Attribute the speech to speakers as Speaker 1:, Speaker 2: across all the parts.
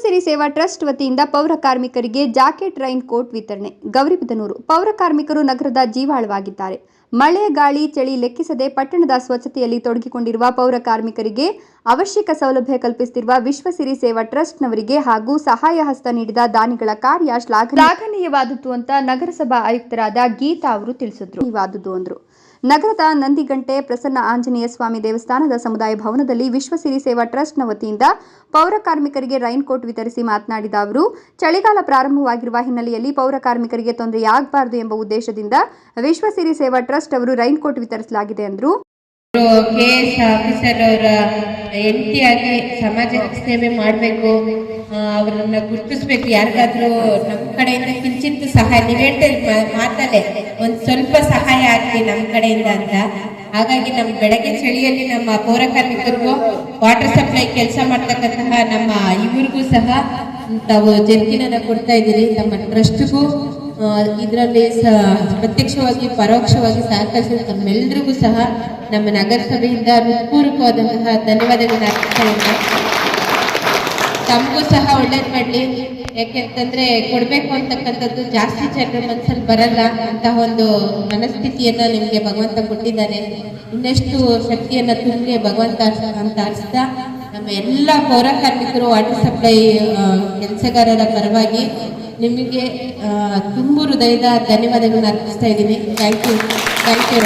Speaker 1: ವಿಶ್ವಸಿರಿ ಸೇವಾ ಟ್ರಸ್ಟ್ ವತಿಯಿಂದ ಪೌರ ಕಾರ್ಮಿಕರಿಗೆ ಜಾಕೆಟ್ ರೈನ್ ಕೋಟ್ ವಿತರಣೆ. ಗೌರಿಬಿದನೂರು ಪೌರ ಕಾರ್ಮಿಕರು ನಗರದ ಜೀವಾಳವಾಗಿದ್ದಾರೆ. ಮಳೆ, ಗಾಳಿ, ಚಳಿ ಲೆಕ್ಕಿಸದೆ ಪಟ್ಟಣದ ಸ್ವಚ್ಛತೆಯಲ್ಲಿ ತೊಡಗಿಕೊಂಡಿರುವ ಪೌರ ಕಾರ್ಮಿಕರಿಗೆ ಅವಶ್ಯಕ ಸೌಲಭ್ಯ ಕಲ್ಪಿಸುತ್ತಿರುವ ವಿಶ್ವಸಿರಿ ಸೇವಾ ಟ್ರಸ್ಟ್ನವರಿಗೆ ಹಾಗೂ ಸಹಾಯ ಹಸ್ತ ನೀಡಿದ ದಾನಿಗಳ ಕಾರ್ಯ ಶ್ಲಾಘನೀಯವಾದದ್ದು ಅಂತ ನಗರಸಭಾ ಆಯುಕ್ತರಾದ ಗೀತಾ ಅವರು ತಿಳಿಸಿದರು. ನಗರದ ನಂದಿಗಂಟೆ ಪ್ರಸನ್ನ ಆಂಜನೇಯ ಸ್ವಾಮಿ ದೇವಸ್ಥಾನದ ಸಮುದಾಯ ಭವನದಲ್ಲಿ ವಿಶ್ವಸಿರಿ ಸೇವಾ ಟ್ರಸ್ಟ್ನ ವತಿಯಿಂದ ಪೌರ ಕಾರ್ಮಿಕರಿಗೆ ರೈನ್ ಕೋಟ್ ವಿತರಿಸಿ ಮಾತನಾಡಿದ ಅವರು, ಚಳಿಗಾಲ ಪ್ರಾರಂಭವಾಗಿರುವ ಹಿನ್ನೆಲೆಯಲ್ಲಿ ಪೌರ ಕಾರ್ಮಿಕರಿಗೆ ತೊಂದರೆಯಾಗಬಾರದು ಎಂಬ ಉದ್ದೇಶದಿಂದ ವಿಶ್ವಸಿರಿ ಸೇವಾ ಟ್ರಸ್ಟ್ ಅವರು ರೈನ್ ಕೋಟ್ ವಿತರಿಸಲಾಗಿದೆ ಎಂದರು.
Speaker 2: KS ಆಫೀಸರ್ ಅವರ ಹೆಂಡತಿಯಾಗಿ ಸಮಾಜಕ್ಕೆ ಸೇವೆ ಮಾಡಬೇಕು, ಅವರನ್ನ ಗುರುತಿಸ್ಬೇಕು. ಯಾರಿಗಾದ್ರೂ ನಮ್ಮ ಕಡೆಯಿಂದ ಕಿಂಚಿತ್ತು ಸಹಾಯ, ನೀವು ಹೇಳ್ತಾ ಮಾತಲ್ಲೇ ಒಂದು ಸ್ವಲ್ಪ ಸಹಾಯ ಆಗ್ಲಿ ನಮ್ಮ ಕಡೆಯಿಂದ ಅಂತ. ಹಾಗಾಗಿ ನಮ್ಮ ಬೆಳಗ್ಗೆ ಚಳಿಯಲ್ಲಿ ನಮ್ಮ ಪೌರ ಕಾರ್ಮಿಕರಿಗೂ ವಾಟರ್ ಸಪ್ಲೈ ಕೆಲಸ ಮಾಡ್ತಕ್ಕಂತಹ ನಮ್ಮ ಇವರಿಗೂ ಸಹ ತಾವು ಜರ್ಕಿನನ್ನ ಕೊಡ್ತಾ ಇದ್ದೀರಿ. ನಮ್ಮ ಟ್ರಸ್ಟ್ಗೂ ಇದರಲ್ಲಿ ಪ್ರತ್ಯಕ್ಷವಾಗಿ ಪರೋಕ್ಷವಾಗಿ ಸಹಕರಿಸಿದ ತಮ್ಮೆಲ್ಲರಿಗೂ ಸಹ ನಮ್ಮ ನಗರಸಭೆಯಿಂದ ಹೃತ್ಪೂರ್ವಕವಾದಂತಹ ಧನ್ಯವಾದಗಳನ್ನ ಅರ್ಪಿಸ್ತಾ ಇದ್ದೇನೆ. ತಮಗೂ ಸಹ ಒಳ್ಳೇದು ಮಾಡಲಿ. ಯಾಕೆಂತಂದ್ರೆ ಕೊಡಬೇಕು ಅಂತಕ್ಕಂಥದ್ದು ಜಾಸ್ತಿ ಜನರ ಮನಸ್ಸಲ್ಲಿ ಬರಲ್ಲ ಅಂತಹ ಒಂದು ಮನಸ್ಥಿತಿಯನ್ನ ನಿಮಗೆ ಭಗವಂತ ಕೊಟ್ಟಿದ್ದಾನೆ. ಇನ್ನಷ್ಟು ಶಕ್ತಿಯನ್ನ ತುಂಬಿ ಭಗವಂತ ಅಂತ ಅರ್ಸ್ತಾ ನಮ್ಮ ಎಲ್ಲ ಪೌರ ಕಾರ್ಮಿಕರು ವಾಟರ್ ಸಪ್ಲೈ ಕೆಲಸಗಾರರ ಪರವಾಗಿ ನಿಮಗೆ ತುಂಬು ಹೃದಯದ ಧನ್ಯವಾದಗಳನ್ನ ಅರ್ಪಿಸ್ತಾ ಇದ್ದೀನಿ. Thank you.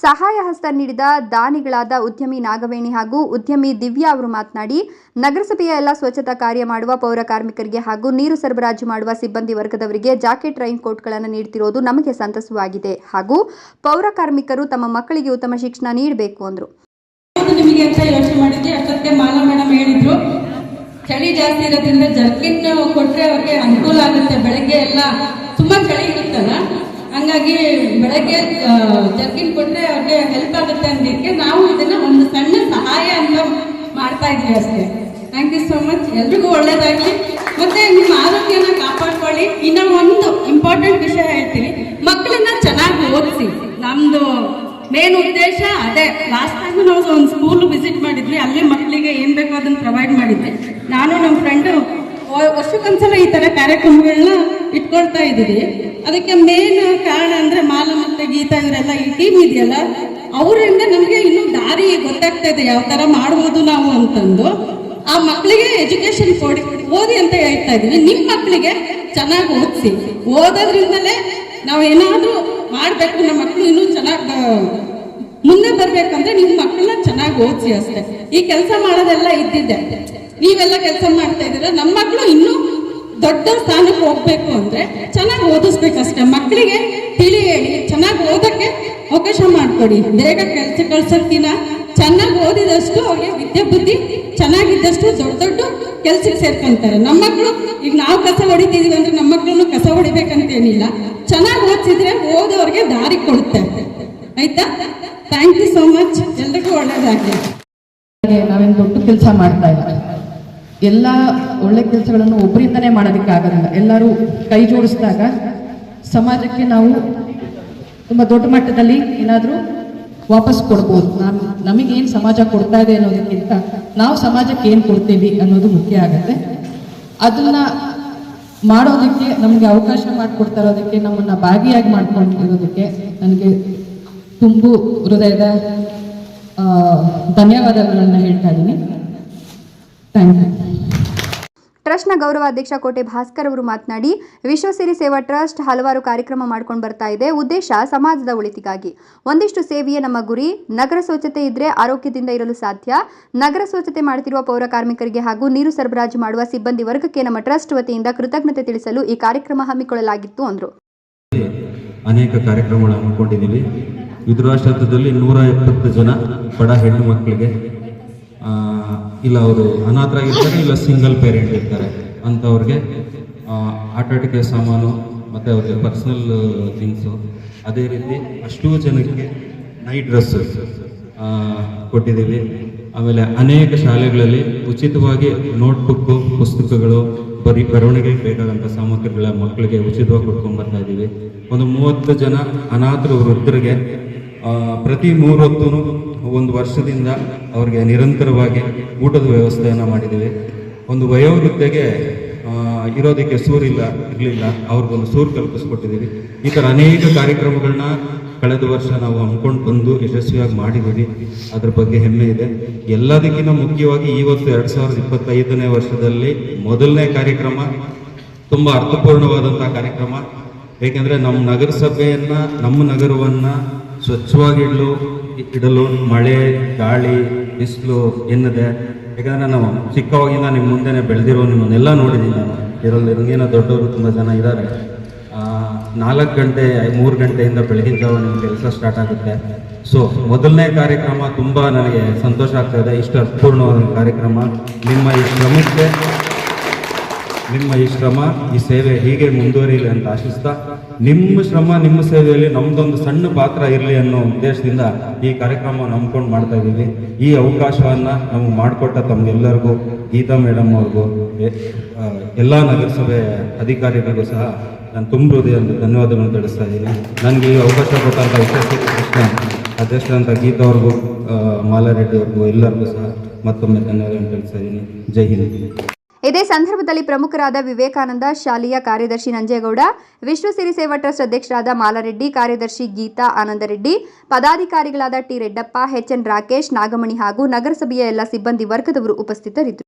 Speaker 1: ಸಹಾಯ ಹಸ್ತ ನೀಡಿದ ದಾನಿಗಳಾದ ಉದ್ಯಮಿ ನಾಗವೇಣಿ ಹಾಗೂ ಉದ್ಯಮಿ ದಿವ್ಯಾ ಅವರು ಮಾತನಾಡಿ, ನಗರಸಭೆಯ ಎಲ್ಲ ಸ್ವಚ್ಛತಾ ಕಾರ್ಯ ಮಾಡುವ ಪೌರ ಕಾರ್ಮಿಕರಿಗೆ ಹಾಗೂ ನೀರು ಸರಬರಾಜು ಮಾಡುವ ಸಿಬ್ಬಂದಿ ವರ್ಗದವರಿಗೆ ಜಾಕೆಟ್ ರೈನ್ ಕೋಟ್ಗಳನ್ನು ನೀಡುತ್ತಿರುವುದು ನಮಗೆ ಸಂತಸವಾಗಿದೆ ಹಾಗೂ ಪೌರ ಕಾರ್ಮಿಕರು ತಮ್ಮ ಮಕ್ಕಳಿಗೆ ಉತ್ತಮ ಶಿಕ್ಷಣ ನೀಡಬೇಕು ಅಂದರು.
Speaker 3: ನಿಮಗೆ ಅಂತ ಯೋಚನೆ ಮಾಡಿದ್ವಿ. ಅಷ್ಟೊತ್ತಿಗೆ ಮಾಲಾ ಮೇಡಮ್ ಹೇಳಿದ್ರು, ಚಳಿ ಜಾಸ್ತಿ ಇರೋದ್ರಿಂದ ಜರ್ಕಿನ್ ಕೊಟ್ರೆ ಅವ್ರಿಗೆ ಅನುಕೂಲ ಆಗುತ್ತೆ. ಬೆಳಗ್ಗೆ ಎಲ್ಲ ತುಂಬಾ ಚಳಿ ಇರುತ್ತಲ್ಲ, ಹಂಗಾಗಿ ಬೆಳಗ್ಗೆ ಜರ್ಕಿನ್ ಕೊಟ್ರೆ ಅವ್ರಿಗೆ ಹೆಲ್ಪ್ ಆಗುತ್ತೆ ಅನ್ನೋದಕ್ಕೆ ನಾವು ಇದನ್ನ ಒಂದು ಸಣ್ಣ ಸಹಾಯ ಅಂತ ಮಾಡ್ತಾ ಇದ್ವಿ ಅಷ್ಟೇ. Thank you so much. ಎಲ್ರಿಗೂ ಒಳ್ಳೇದಾಗ್ಲಿ. ಮತ್ತೆ ನಿಮ್ಮ ಆರೋಗ್ಯನ ಕಾಪಾಡ್ಕೊಳ್ಳಿ. ಇನ್ನ ಒಂದು ಇಂಪಾರ್ಟೆಂಟ್ ವಿಷಯ ಹೇಳ್ತೀನಿ, ಮಕ್ಕಳನ್ನ ಚೆನ್ನಾಗಿ ಓದಿಸಿ. ನಮ್ದು ಮೇನ್ ಉದ್ದೇಶ ಅದೇ. ಲಾಸ್ಟ್ ಟೈಮ್ ನಾವು ಒಂದು ಸ್ಕೂಲ್ ವಿಸಿಟ್ ಮಾಡಿದ್ವಿ, ಅಲ್ಲಿ ಮಕ್ಕಳಿಗೆ ಏನ್ ಬೇಕೋ ಅದನ್ನ ಪ್ರೊವೈಡ್ ಮಾಡಿದ್ವಿ. ನಾನು ನಮ್ಮ ಫ್ರೆಂಡು ವರ್ಷಕ್ಕೊಂದ್ಸಲ ಈ ತರ ಕಾರ್ಯಕ್ರಮಗಳನ್ನ ಇಟ್ಕೊಳ್ತಾ ಇದ್ದೀವಿ. ಅದಕ್ಕೆ ಮೇನ್ ಕಾರಣ ಅಂದ್ರೆ ಮಾಲ ಮತ್ತೆ ಗೀತಾ ಇವರೆಲ್ಲ ಈ ಟೀಮ್ ಇದೆಯಲ್ಲ, ಅವರಿಂದ ನಮಗೆ ಇನ್ನೂ ದಾರಿ ಗೊತ್ತಾಗ್ತಾ ಇದೆ ಯಾವ ತರ ಮಾಡ್ಬೋದು ನಾವು ಅಂತಂದು. ಆ ಮಕ್ಕಳಿಗೆ ಎಜುಕೇಶನ್ ಕೊಡಿ, ಓದಿ ಅಂತ ಹೇಳ್ತಾ ಇದೀವಿ. ನಿಮ್ಮ ಮಕ್ಕಳಿಗೆ ಚೆನ್ನಾಗಿ ಓದಿಸಿ. ಓದೋದ್ರಿಂದಲೇ ನಾವು ಏನಾದ್ರೂ ಮಾಡ್ಬೇಕು, ನಮ್ಮ ಮಕ್ಕಳು ಇನ್ನೂ ಚೆನ್ನಾಗಿ ಮುಂದೆ ಬರ್ಬೇಕಂದ್ರೆ ನಿಮ್ಮ ಮಕ್ಕಳನ್ನ ಚೆನ್ನಾಗಿ ಓದಿಸಿ ಅಷ್ಟೇ. ಈ ಕೆಲಸ ಮಾಡೋದೆಲ್ಲ ಇದ್ದಿದ್ದೆ, ನೀವೆಲ್ಲ ಕೆಲಸ ಮಾಡ್ತಾ ಇದ್ದೀರ. ನಮ್ಮ ಮಕ್ಕಳು ಇನ್ನೂ ದೊಡ್ಡ ಸ್ಥಾನಕ್ಕೆ ಹೋಗ್ಬೇಕು ಅಂದ್ರೆ ಚೆನ್ನಾಗಿ ಓದಿಸ್ಬೇಕಷ್ಟೇ. ಮಕ್ಕಳಿಗೆ ತಿಳಿ ಹೇಳಿ ಚೆನ್ನಾಗಿ ಓದಕ್ಕೆ ಅವಕಾಶ ಮಾಡ್ಕೊಡಿ. ಬೇಗ ಕೆಲಸ ಕಳ್ಸಕ್ಕಿನ ಚೆನ್ನಾಗಿ ಓದಿದಷ್ಟು ಅವ್ರಿಗೆ ವಿದ್ಯೆ ಬುದ್ಧಿ ಚೆನ್ನಾಗಿದ್ದಷ್ಟು ದೊಡ್ಡ ದೊಡ್ಡ ಕೆಲ್ಸಕ್ಕೆ ಸೇರ್ಕೊಂತಾರೆ. ನಮ್ಮ ಮಕ್ಕಳು ಈಗ ನಾವು ಕಸ ಹೊಡಿತಿದೀವಿ ಅಂದ್ರೆ ನಮ್ಮ ಮಕ್ಕಳನ್ನು ಕಸ ಹೊಡಿಬೇಕಂತ ಏನಿಲ್ಲ, ಚೆನ್ನಾಗಿ ಓದಿಸಿದ್ರೆ ಓದೋರ್ಗೆ ದಾರಿ ಕೊಡುತ್ತೆ. ಆಯ್ತಾ? Thank you so much. ಎಲ್ರಿಗೂ ಒಳ್ಳೇದಾಗಲಿ.
Speaker 4: ನಾವೇನು ದೊಡ್ಡ ಕೆಲಸ ಮಾಡ್ತಾ ಇಲ್ಲ, ಎಲ್ಲ ಒಳ್ಳೆ ಕೆಲಸಗಳನ್ನು ಒಬ್ಬರಿಂದನೇ ಮಾಡೋದಕ್ಕೆ ಆಗೋದಿಲ್ಲ. ಎಲ್ಲರೂ ಕೈ ಜೋಡಿಸಿದಾಗ ಸಮಾಜಕ್ಕೆ ನಾವು ತುಂಬ ದೊಡ್ಡ ಮಟ್ಟದಲ್ಲಿ ಏನಾದರೂ ವಾಪಸ್ ಕೊಡ್ಬೋದು. ನಮಗೇನು ಸಮಾಜ ಕೊಡ್ತಾ ಇದೆ ಅನ್ನೋದಕ್ಕಿಂತ ನಾವು ಸಮಾಜಕ್ಕೆ ಏನು ಕೊಡ್ತೀವಿ ಅನ್ನೋದು ಮುಖ್ಯ ಆಗುತ್ತೆ. ಅದನ್ನ ಮಾಡೋದಕ್ಕೆ ನಮಗೆ ಅವಕಾಶ ಮಾಡಿಕೊಡ್ತಾ ಇರೋದಕ್ಕೆ, ನಮ್ಮನ್ನು ಭಾಗಿಯಾಗಿ ಮಾಡ್ಕೊಂಡಿರೋದಕ್ಕೆ ನನಗೆ ತುಂಬು ಹೃದಯದ ಧನ್ಯವಾದಗಳನ್ನು ಹೇಳ್ತಾ ಇದ್ದೀನಿ. Thank you.
Speaker 1: ಟ್ರಸ್ಟ್ನ ಗೌರವಾಧ್ಯಕ್ಷ ಕೋಟೆ ಭಾಸ್ಕರ್ ಅವರು ಮಾತನಾಡಿ, ವಿಶ್ವಸಿರಿ ಸೇವಾ ಟ್ರಸ್ಟ್ ಹಲವಾರು ಕಾರ್ಯಕ್ರಮ ಮಾಡ್ಕೊಂಡು ಬರ್ತಾ ಇದೆ. ಉದ್ದೇಶ ಸಮಾಜದ ಒಳಿತಿಗಾಗಿ. ಒಂದಿಷ್ಟು ಸೇವೆಯೇ ನಮ್ಮ ಗುರಿ. ನಗರ ಸ್ವಚ್ಛತೆ ಇದ್ರೆ ಆರೋಗ್ಯದಿಂದ ಇರಲು ಸಾಧ್ಯ. ನಗರ ಸ್ವಚ್ಛತೆ ಮಾಡುತ್ತಿರುವ ಪೌರ ಕಾರ್ಮಿಕರಿಗೆ ಹಾಗೂ ನೀರು ಸರಬರಾಜು ಮಾಡುವ ಸಿಬ್ಬಂದಿ ವರ್ಗಕ್ಕೆ ನಮ್ಮ ಟ್ರಸ್ಟ್ ವತಿಯಿಂದ ಕೃತಜ್ಞತೆ ತಿಳಿಸಲು ಈ ಕಾರ್ಯಕ್ರಮ ಹಮ್ಮಿಕೊಳ್ಳಲಾಗಿತ್ತು ಅಂದರು.
Speaker 5: ಅನೇಕ ಕಾರ್ಯಕ್ರಮಗಳು ಹಮ್ಮಿಕೊಂಡಿದ್ದೀವಿ. ವಿಧುರಾಶ್ರಮದಲ್ಲಿ 170 ಜನ ಬಡ ಹೆಣ್ಣು ಮಕ್ಕಳಿಗೆ, ಇಲ್ಲ ಅವರು ಅನಾಥರಾಗಿರ್ತಾರೆ, ಇಲ್ಲ ಸಿಂಗಲ್ ಪೇರೆಂಟ್ ಇರ್ತಾರೆ, ಅಂಥವ್ರಿಗೆ ಆಟಾಟಿಕೆ ಸಾಮಾನು ಮತ್ತು ಅವ್ರಿಗೆ ಪರ್ಸನಲ್ ಥಿಂಗ್ಸು, ಅದೇ ರೀತಿ ಅಷ್ಟೂ ಜನಕ್ಕೆ ನೈಟ್ ಡ್ರೆಸ್ ಕೊಟ್ಟಿದ್ದೀವಿ. ಆಮೇಲೆ ಅನೇಕ ಶಾಲೆಗಳಲ್ಲಿ ಉಚಿತವಾಗಿ ನೋಟ್ಬುಕ್ಕು, ಪುಸ್ತಕಗಳು, ಬರವಣಿಗೆ ಬೇಕಾದಂಥ ಸಾಮಗ್ರಿಗಳ ಮಕ್ಕಳಿಗೆ ಉಚಿತವಾಗಿ ಕೊಟ್ಕೊಂಡು ಬರ್ತಾ ಇದ್ದೀವಿ. ಒಂದು 30 ಜನ ಅನಾಥರು ವೃದ್ಧರಿಗೆ ಪ್ರತಿ 3 ಹೊತ್ತು ಒಂದು ವರ್ಷದಿಂದ ಅವರಿಗೆ ನಿರಂತರವಾಗಿ ಊಟದ ವ್ಯವಸ್ಥೆಯನ್ನು ಮಾಡಿದ್ದೀವಿ. ಒಂದು ವಯೋವೃದ್ಧೆಗೆ ಇರೋದಕ್ಕೆ ಇರಲಿಲ್ಲ, ಅವ್ರಿಗೊಂದು ಸೂರು ಕಲ್ಪಿಸ್ಕೊಟ್ಟಿದ್ದೀವಿ. ಈ ಥರ ಅನೇಕ ಕಾರ್ಯಕ್ರಮಗಳನ್ನ ಕಳೆದ ವರ್ಷ ನಾವು ಹಮ್ಮಿಕೊಂಡು ಬಂದು ಯಶಸ್ವಿಯಾಗಿ ಮಾಡಿದ್ದೀವಿ. ಅದ್ರ ಬಗ್ಗೆ ಹೆಮ್ಮೆ ಇದೆ. ಎಲ್ಲದಕ್ಕಿಂತ ಮುಖ್ಯವಾಗಿ ಇವತ್ತು 2025ನೇ ವರ್ಷದಲ್ಲಿ ಮೊದಲನೇ ಕಾರ್ಯಕ್ರಮ, ತುಂಬ ಅರ್ಥಪೂರ್ಣವಾದಂಥ ಕಾರ್ಯಕ್ರಮ. ಏಕೆಂದರೆ ನಮ್ಮ ನಗರಸಭೆಯನ್ನು, ನಮ್ಮ ನಗರವನ್ನು ಸ್ವಚ್ಛವಾಗಿ ಇಡಲು ಮಳೆ, ಗಾಳಿ, ಬಿಸಿಲು ಎನ್ನದೆ, ಯಾಕಂದರೆ ನಾವು ಚಿಕ್ಕವಾಗಿಂದ ನಿಮ್ಮ ಮುಂದೆನೇ ಬೆಳೆದಿರೋ ನಿಮ್ಮನ್ನೆಲ್ಲ ನೋಡಿದ್ದೀನಿ ನಾನು. ಇದರಲ್ಲಿ ನನಗೇನೋ ದೊಡ್ಡವರು ತುಂಬ ಜನ ಇದ್ದಾರೆ. 4 ಗಂಟೆ 3 ಗಂಟೆಯಿಂದ ಬೆಳಗಿನ ಜಾವ ನಿಮ್ಮ ಕೆಲಸ ಸ್ಟಾರ್ಟ್ ಆಗುತ್ತೆ. ಸೊ ಮೊದಲನೇ ಕಾರ್ಯಕ್ರಮ ತುಂಬ ನನಗೆ ಸಂತೋಷ ಆಗ್ತಾ ಇದೆ. ಇಷ್ಟು ಅರ್ಥಪೂರ್ಣವಾದ ಕಾರ್ಯಕ್ರಮ. ನಿಮ್ಮ ಈ ಶ್ರಮ, ಈ ಸೇವೆ ಹೀಗೆ ಮುಂದುವರಿಯಲಿ ಅಂತ ಆಶಿಸ್ತಾ, ನಿಮ್ಮ ಶ್ರಮ, ನಿಮ್ಮ ಸೇವೆಯಲ್ಲಿ ನಮ್ದೊಂದು ಸಣ್ಣ ಪಾತ್ರ ಇರಲಿ ಅನ್ನೋ ಉದ್ದೇಶದಿಂದ ಈ ಕಾರ್ಯಕ್ರಮ ನಂಬ್ಕೊಂಡು ಮಾಡ್ತಾ ಇದ್ದೀವಿ. ಈ ಅವಕಾಶವನ್ನು ನಮಗೆ ಮಾಡಿಕೊಟ್ಟ ತಮಗೆಲ್ಲರಿಗೂ, ಗೀತಾ ಮೇಡಮ್ ಅವ್ರಿಗೂ, ಎಲ್ಲ ನಗರಸಭೆ ಅಧಿಕಾರಿಗಳಿಗೂ ಸಹ ನಾನು ತುಂಬ ಹೃದಯದ ಧನ್ಯವಾದಗಳನ್ನು ತಿಳಿಸ್ತಾ ಇದ್ದೀನಿ. ನನಗೆ ಈ ಅವಕಾಶ ಕೊಟ್ಟಂಥ ವಿಶೇಷ ಅಧ್ಯಕ್ಷರಂತ ಗೀತಾ ಅವ್ರಿಗೂ, ಮಾಲಾರೆಡ್ಡಿ ಅವ್ರಿಗೂ ಎಲ್ಲರಿಗೂ ಸಹ ಮತ್ತೊಮ್ಮೆ ಧನ್ಯವಾದಗಳನ್ನು ತಿಳಿಸ್ತಾ ಇದ್ದೀನಿ. ಜೈ ಹಿಂದ್.
Speaker 1: ಇದೇ ಸಂದರ್ಭದಲ್ಲಿ ಪ್ರಮುಖರಾದ ವಿವೇಕಾನಂದ ಶಾಲೆಯ ಕಾರ್ಯದರ್ಶಿ ನಂಜೇಗೌಡ, ವಿಶ್ವಸಿರಿ ಸೇವಾ ಟ್ರಸ್ಟ್ ಅಧ್ಯಕ್ಷರಾದ ಮಾಲಾರೆಡ್ಡಿ, ಕಾರ್ಯದರ್ಶಿ ಗೀತಾ ಆನಂದರೆಡ್ಡಿ, ಪದಾಧಿಕಾರಿಗಳಾದ ಟಿ ರೆಡ್ಡಪ್ಪ, ಎಚ್ಎನ್ ರಾಕೇಶ್, ನಾಗಮಣಿ ಹಾಗೂ ನಗರಸಭೆಯ ಎಲ್ಲ ಸಿಬ್ಬಂದಿ ವರ್ಗದವರು ಉಪಸ್ಥಿತರಿದ್ದರು.